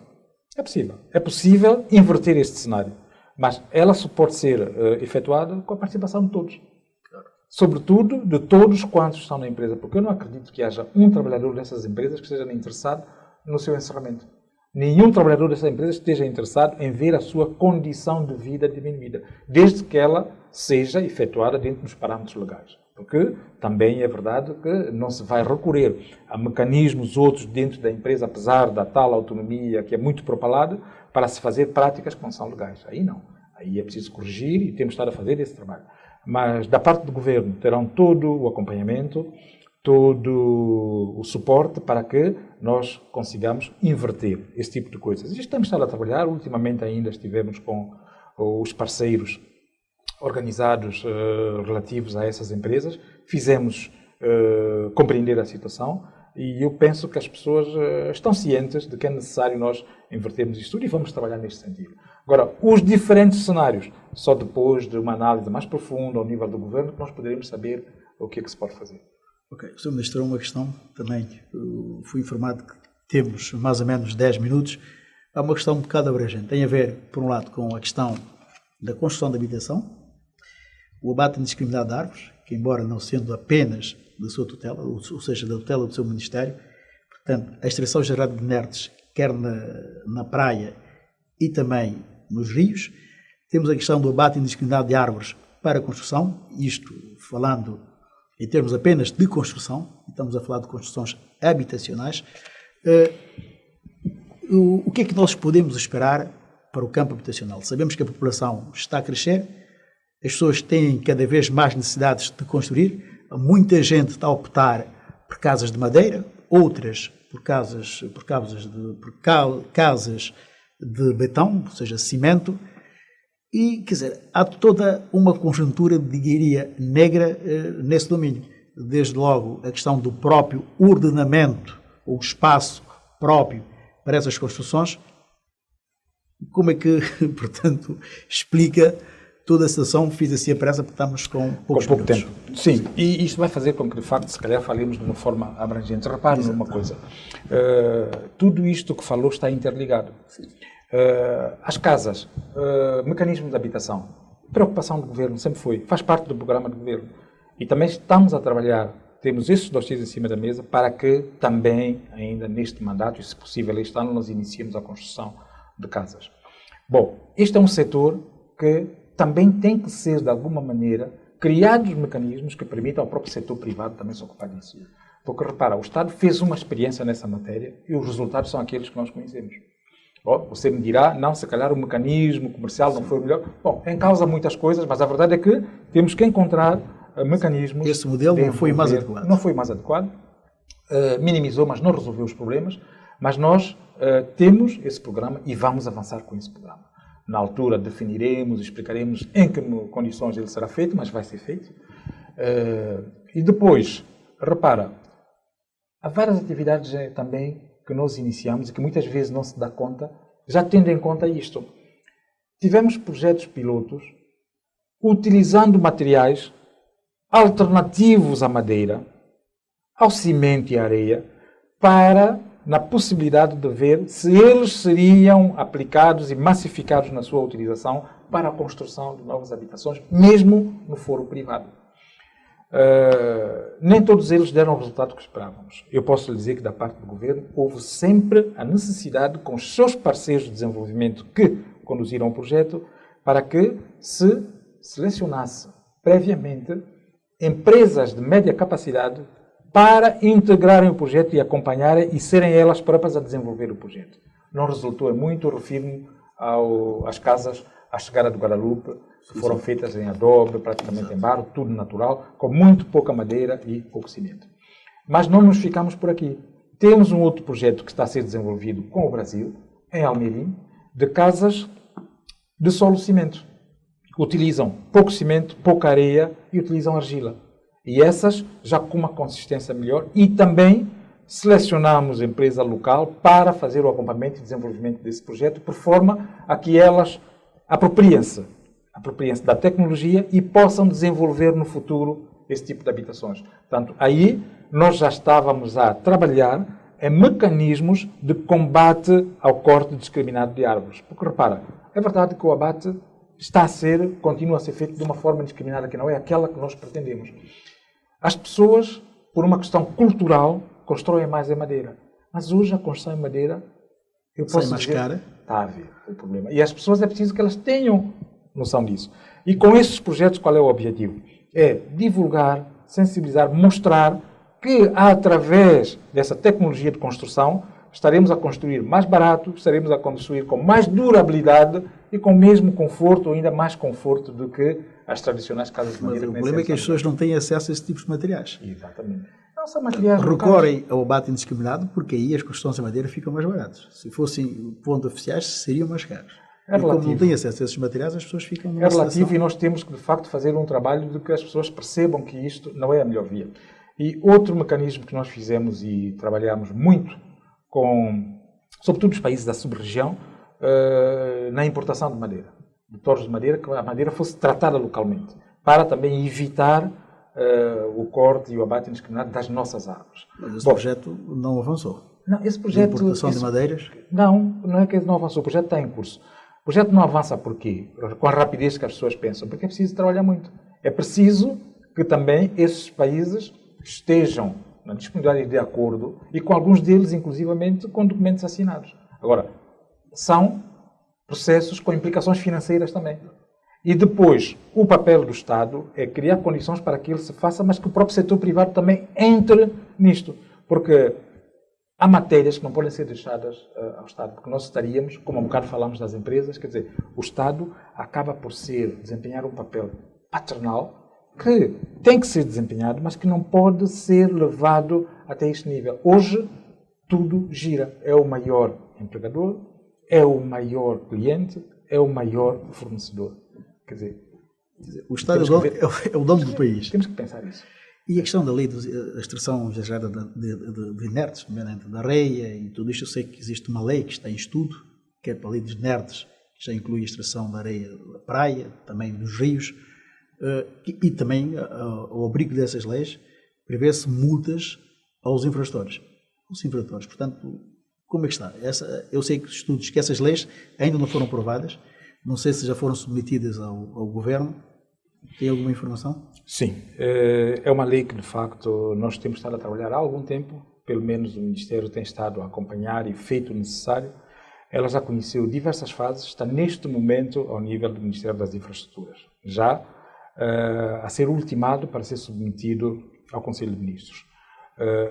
É possível. É possível inverter este cenário. Mas ela só pode ser efetuada com a participação de todos. Sobretudo de todos quantos estão na empresa. Porque eu não acredito que haja um trabalhador dessas empresas que esteja interessado no seu encerramento. Nenhum trabalhador dessa empresa esteja interessado em ver a sua condição de vida diminuída, desde que ela seja efetuada dentro dos parâmetros legais. Porque também é verdade que não se vai recorrer a mecanismos outros dentro da empresa, apesar da tal autonomia que é muito propalada, para se fazer práticas que não são legais. Aí não. Aí é preciso corrigir e temos estado a fazer esse trabalho. Mas da parte do governo terão todo o acompanhamento, todo o suporte para que nós consigamos inverter esse tipo de coisas. E estamos a trabalhar, ultimamente ainda estivemos com os parceiros organizados relativos a essas empresas, fizemos compreender a situação e eu penso que as pessoas estão cientes de que é necessário nós invertermos isto tudo e vamos trabalhar neste sentido. Agora, os diferentes cenários, só depois de uma análise mais profunda ao nível do governo, que nós poderemos saber o que é que se pode fazer. Ok, o Sr. Ministro, uma questão também, fui informado que temos mais ou menos 10 minutos, há uma questão um bocado abrangente, tem a ver, por um lado, com a questão da construção de habitação, o abate indiscriminado de árvores, que embora não sendo apenas da sua tutela, ou seja, da tutela do seu Ministério, portanto, a extração gerada de inertes, quer na praia e também nos rios. Temos a questão do abate indiscriminado de árvores para construção, isto falando em termos apenas de construção, estamos a falar de construções habitacionais. O que é que nós podemos esperar para o campo habitacional? Sabemos que a população está a crescer, as pessoas têm cada vez mais necessidades de construir, muita gente está a optar por casas de madeira, outras por casas de betão, ou seja, cimento, e, quer dizer, há toda uma conjuntura, diria, negra nesse domínio. Desde logo a questão do próprio ordenamento, ou espaço próprio para essas construções. Como é que, portanto, explica toda a situação? Fiz assim a pressa porque estamos com pouco tempo. Sim, e isto vai fazer com que, de facto, se calhar falemos de uma forma abrangente. Repare numa coisa, tudo isto que falou está interligado. As casas, mecanismos de habitação, preocupação do governo, sempre foi, faz parte do programa do governo. E também estamos a trabalhar, temos esses dossiês em cima da mesa para que também, ainda neste mandato, e se possível este ano, nós iniciemos a construção de casas. Bom, este é um setor que também tem que ser, de alguma maneira, criados mecanismos que permitam ao próprio setor privado também se ocupar disso. Porque, repara, o Estado fez uma experiência nessa matéria e os resultados são aqueles que nós conhecemos. Você me dirá, não, se calhar o mecanismo comercial não foi o melhor. Bom, em causa muitas coisas, mas a verdade é que temos que encontrar mecanismos... Esse modelo não foi mais adequado. Não foi mais adequado, minimizou, mas não resolveu os problemas, mas nós temos esse programa e vamos avançar com esse programa. Na altura definiremos, explicaremos em que condições ele será feito, mas vai ser feito. E depois, repara, há várias atividades também que nós iniciamos e que muitas vezes não se dá conta, já tendo em conta isto. Tivemos projetos pilotos utilizando materiais alternativos à madeira, ao cimento e à areia, para, na possibilidade de ver se eles seriam aplicados e massificados na sua utilização para a construção de novas habitações, mesmo no foro privado. Nem todos eles deram o resultado que esperávamos. Eu posso lhe dizer que da parte do governo houve sempre a necessidade com os seus parceiros de desenvolvimento que conduziram o projeto para que se selecionasse previamente empresas de média capacidade para integrarem o projeto e acompanharem e serem elas próprias a desenvolver o projeto. Não resultou muito, eu refiro-me às casas à chegada do Guadalupe, que foram feitas em adobe, praticamente em barro, tudo natural, com muito pouca madeira e pouco cimento. Mas não nos ficamos por aqui. Temos um outro projeto que está a ser desenvolvido com o Brasil, em Almerim, de casas de solo cimento. Utilizam pouco cimento, pouca areia e utilizam argila. E essas já com uma consistência melhor e também selecionamos a empresa local para fazer o acompanhamento e desenvolvimento desse projeto, por forma a que elas apropriem-se da tecnologia e possam desenvolver no futuro esse tipo de habitações. Portanto, aí nós já estávamos a trabalhar em mecanismos de combate ao corte discriminado de árvores. Porque, repara, é verdade que o abate continua a ser feito de uma forma discriminada, que não é aquela que nós pretendemos. As pessoas, por uma questão cultural, constroem mais em madeira. Mas hoje a construção em madeira, eu posso mais dizer, cara. está a ver o problema. E as pessoas é preciso que elas tenham noção disso. E com esses projetos, qual é o objetivo? É divulgar, sensibilizar, mostrar que, através dessa tecnologia de construção, estaremos a construir mais barato, estaremos a construir com mais durabilidade e com o mesmo conforto, ou ainda mais conforto do que as tradicionais casas de Mas madeira. o problema é que as pessoas não têm acesso a esse tipo de materiais. Exatamente. Não são materiais Recorrem ao abate indiscriminado porque aí as construções em madeira ficam mais baratas. Se fossem pontos oficiais, seriam mais caros. É e como não relativo. têm acesso a esses materiais, as pessoas ficam numa É relativo situação... e nós temos que, de facto, fazer um trabalho de que as pessoas percebam que isto não é a melhor via. E outro mecanismo que nós fizemos e trabalhamos muito com, sobretudo os países da sub-região, na importação de madeira, de torres de madeira, que a madeira fosse tratada localmente, para também evitar o corte e o abate indiscriminado das nossas árvores. Mas esse projeto não avançou. Não, esse De projeto... importação de madeiras? Não é que ele não avançou, o projeto está em curso. O projeto não avança por quê? Com a rapidez que as pessoas pensam, porque é preciso trabalhar muito. É preciso que também esses países estejam na disponibilidade de acordo e com alguns deles, inclusivamente, com documentos assinados. Agora, são processos com implicações financeiras também. E depois, o papel do Estado é criar condições para que ele se faça, mas que o próprio setor privado também entre nisto. Porque há matérias que não podem ser deixadas ao Estado, porque nós estaríamos, como há um bocado falamos das empresas, quer dizer, o Estado acaba por desempenhar um papel paternal que tem que ser desempenhado, mas que não pode ser levado até este nível. Hoje, tudo gira. É o maior empregador, é o maior cliente, é o maior fornecedor. Quer dizer, o Estado é o dono do país. Temos que pensar isso. E a questão da lei da extração exagerada de inertes, nomeadamente da areia e tudo isto, eu sei que existe uma lei que está em estudo, que é para a lei dos inertes, que já inclui a extração da areia da praia, também dos rios, e também, ao abrigo dessas leis, prevê-se multas aos infratores. Portanto, como é que está? Eu sei que essas leis ainda não foram aprovadas, não sei se já foram submetidas ao Governo. Tem alguma informação? Sim. É uma lei que, de facto, nós temos estado a trabalhar há algum tempo, pelo menos o Ministério tem estado a acompanhar e feito o necessário. Ela já conheceu diversas fases, está neste momento ao nível do Ministério das Infraestruturas, já a ser ultimado para ser submetido ao Conselho de Ministros.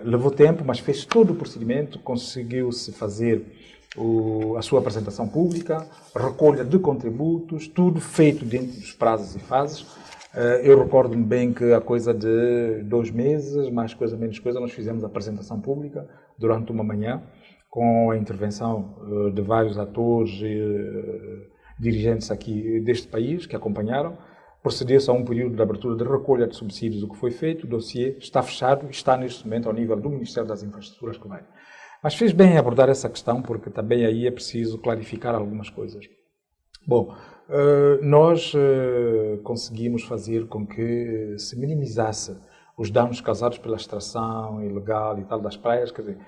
Levou tempo, mas fez todo o procedimento, conseguiu-se fazer a sua apresentação pública, recolha de contributos, tudo feito dentro dos prazos e fases. Eu recordo-me bem que há coisa de 2 meses, mais coisa, menos coisa, nós fizemos a apresentação pública durante uma manhã, com a intervenção de vários atores e dirigentes aqui deste país que acompanharam. Procedeu-se a um período de abertura de recolha de subsídios, o que foi feito, o dossiê está fechado e está neste momento ao nível do Ministério das Infraestruturas que vai. Mas fez bem em abordar essa questão, porque também aí é preciso clarificar algumas coisas. Bom, nós conseguimos fazer com que se minimizasse os danos causados pela extração ilegal e tal das praias, quer dizer,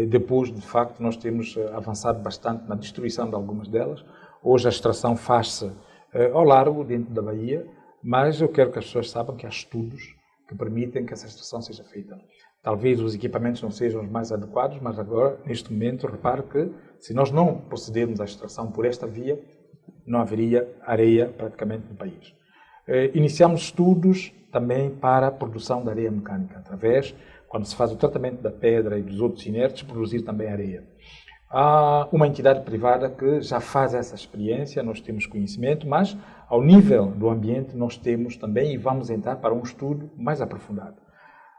depois, de facto, nós temos avançado bastante na destruição de algumas delas. Hoje a extração faz-se ao largo, dentro da Bahia, mas eu quero que as pessoas saibam que há estudos que permitem que essa extração seja feita. Talvez os equipamentos não sejam os mais adequados, mas agora, neste momento, repare que se nós não procedermos à extração por esta via, não haveria areia praticamente no país. Iniciamos estudos também para a produção de areia mecânica, através, quando se faz o tratamento da pedra e dos outros inertes, produzir também areia. Há uma entidade privada que já faz essa experiência, nós temos conhecimento, mas ao nível do ambiente nós temos também e vamos entrar para um estudo mais aprofundado.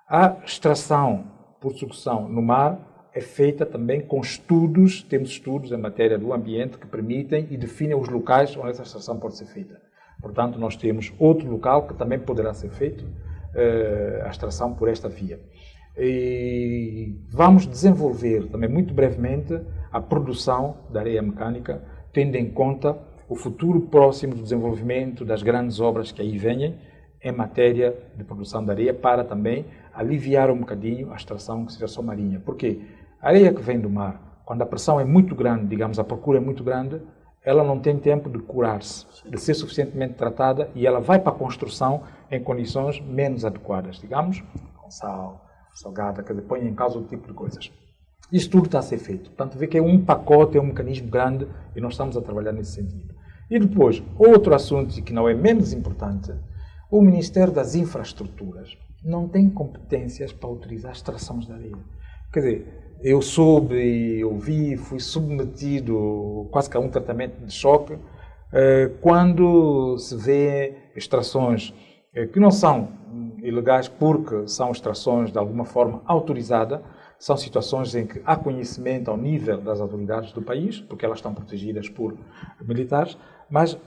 A extração por sucção no mar é feita também com estudos, temos estudos em matéria do ambiente que permitem e definem os locais onde essa extração pode ser feita. Portanto, nós temos outro local que também poderá ser feito a extração por esta via. E vamos desenvolver também muito brevemente a produção da areia mecânica, tendo em conta o futuro próximo do desenvolvimento das grandes obras que aí venham em matéria de produção de areia, para também aliviar um bocadinho a extração que seja só marinha. Porque a areia que vem do mar, quando a pressão é muito grande, digamos, a procura é muito grande, ela não tem tempo de curar-se, de ser suficientemente tratada, e ela vai para a construção em condições menos adequadas, digamos, com sal, salgada, quer dizer, põe em causa outro tipo de coisas. Isso tudo está a ser feito. Portanto, vê que é um pacote, é um mecanismo grande e nós estamos a trabalhar nesse sentido. E depois, outro assunto que não é menos importante, o Ministério das Infraestruturas não tem competências para autorizar extrações de areia. Quer dizer, eu soube, ouvi, fui submetido quase que a um tratamento de choque Quando se vê extrações que não são ilegais porque são extrações de alguma forma autorizadas, são situações em que há conhecimento ao nível das autoridades do país, porque elas estão protegidas por militares, mas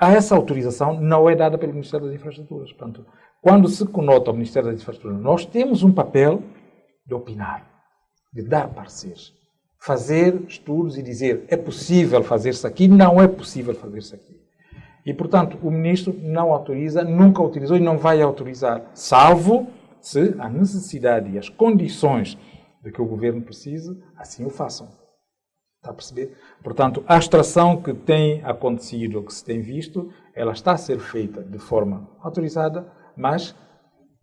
essa autorização não é dada pelo Ministério das Infraestruturas. Portanto, quando se conota o Ministério das Infraestruturas, nós temos um papel de opinar, de dar pareceres, fazer estudos e dizer é possível fazer-se aqui, não é possível fazer-se aqui. E, portanto, o Ministro não autoriza, nunca autorizou e não vai autorizar, salvo se a necessidade e as condições de que o Governo precise, assim o façam. Está a perceber? Portanto, a extração que tem acontecido, que se tem visto, ela está a ser feita de forma autorizada, mas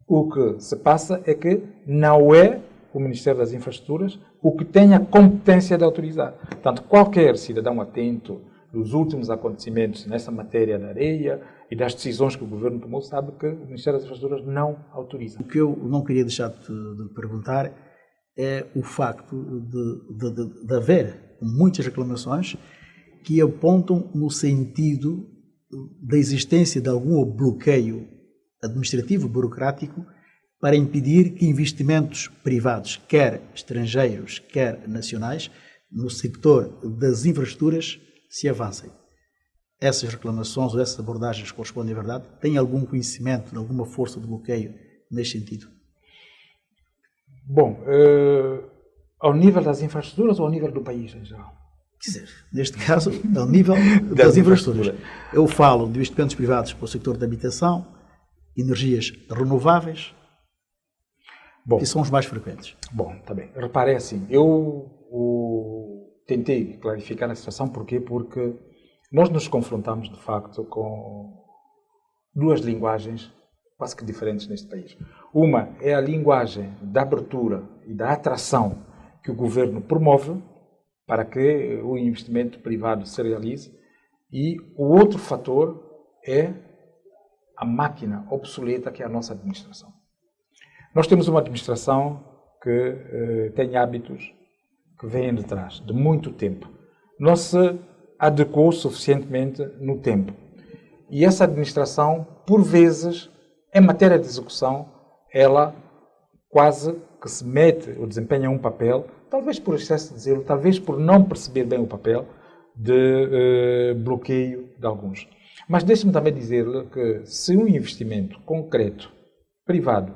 o que se passa é que não é o Ministério das Infraestruturas o que tem a competência de autorizar. Portanto, qualquer cidadão atento dos últimos acontecimentos nessa matéria da areia e das decisões que o Governo tomou sabe que o Ministério das Infraestruturas não autoriza. O que eu não queria deixar de perguntar é o facto de haver muitas reclamações que apontam no sentido da existência de algum bloqueio administrativo, burocrático, para impedir que investimentos privados, quer estrangeiros, quer nacionais, no sector das infraestruturas, se avancem. Essas reclamações ou essas abordagens correspondem à verdade? Tem algum conhecimento, alguma força de bloqueio neste sentido? Bom, ao nível das infraestruturas ou ao nível do país em geral? Quer dizer, neste caso, ao nível das infraestruturas. Eu falo de investimentos privados para o setor da habitação, energias renováveis, que são os mais frequentes. Bom, está bem. Repare assim, eu tentei clarificar a situação, porquê? Porque nós nos confrontamos, de facto, com duas linguagens quase que diferentes neste país. Uma é a linguagem da abertura e da atração que o governo promove para que o investimento privado se realize, e o outro fator é a máquina obsoleta que é a nossa administração. Nós temos uma administração que tem hábitos que vêm de trás, de muito tempo. Não se adequou suficientemente no tempo. E essa administração, por vezes, em matéria de execução, ela quase que se mete ou desempenha um papel, talvez por excesso de zelo, talvez por não perceber bem o papel, de bloqueio de alguns. Mas deixe-me também dizer-lhe que se um investimento concreto, privado,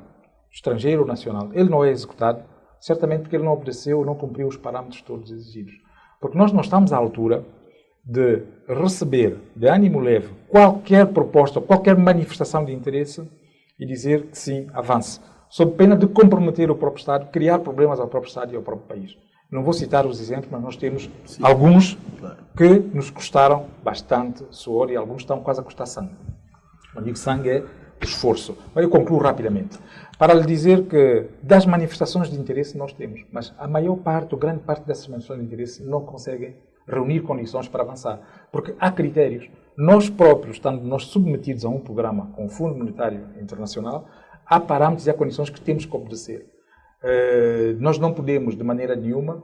estrangeiro ou nacional, ele não é executado, certamente porque ele não obedeceu ou não cumpriu os parâmetros todos exigidos. Porque nós não estamos à altura de receber de ânimo leve qualquer proposta, qualquer manifestação de interesse e dizer que sim, avance, sob pena de comprometer o próprio Estado, criar problemas ao próprio Estado e ao próprio país. Não vou citar os exemplos, mas nós temos alguns que nos custaram bastante suor e alguns estão quase a custar sangue. Quando digo sangue é esforço. Mas eu concluo rapidamente. Para lhe dizer que das manifestações de interesse nós temos, mas a maior parte, ou grande parte dessas manifestações de interesse não conseguem reunir condições para avançar. Porque há critérios. Nós próprios, estando nós submetidos a um programa com o Fundo Monetário Internacional, há parâmetros e há condições que temos que obedecer. Nós não podemos, de maneira nenhuma,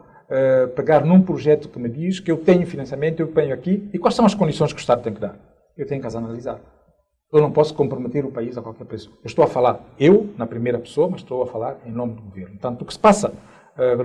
pegar num projeto que me diz que eu tenho financiamento, eu ponho aqui, e quais são as condições que o Estado tem que dar? Eu tenho que as analisar. Eu não posso comprometer o país a qualquer preço. Eu estou a falar, eu, na primeira pessoa, mas estou a falar em nome do governo. Portanto, o que se passa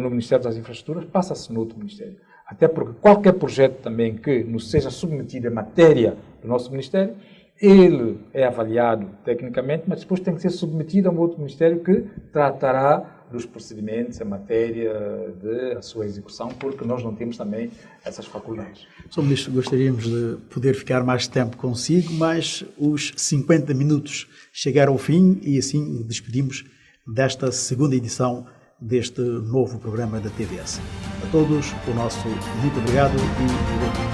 no Ministério das Infraestruturas, passa-se no outro Ministério. Até porque qualquer projeto também que nos seja submetido em matéria do nosso Ministério, ele é avaliado tecnicamente, mas depois tem que ser submetido a um outro Ministério que tratará dos procedimentos em matéria de a sua execução, porque nós não temos também essas faculdades. Sr. Ministro, gostaríamos de poder ficar mais tempo consigo, mas os 50 minutos chegaram ao fim e assim despedimos desta segunda edição deste novo programa da TVS. A todos, o nosso muito obrigado e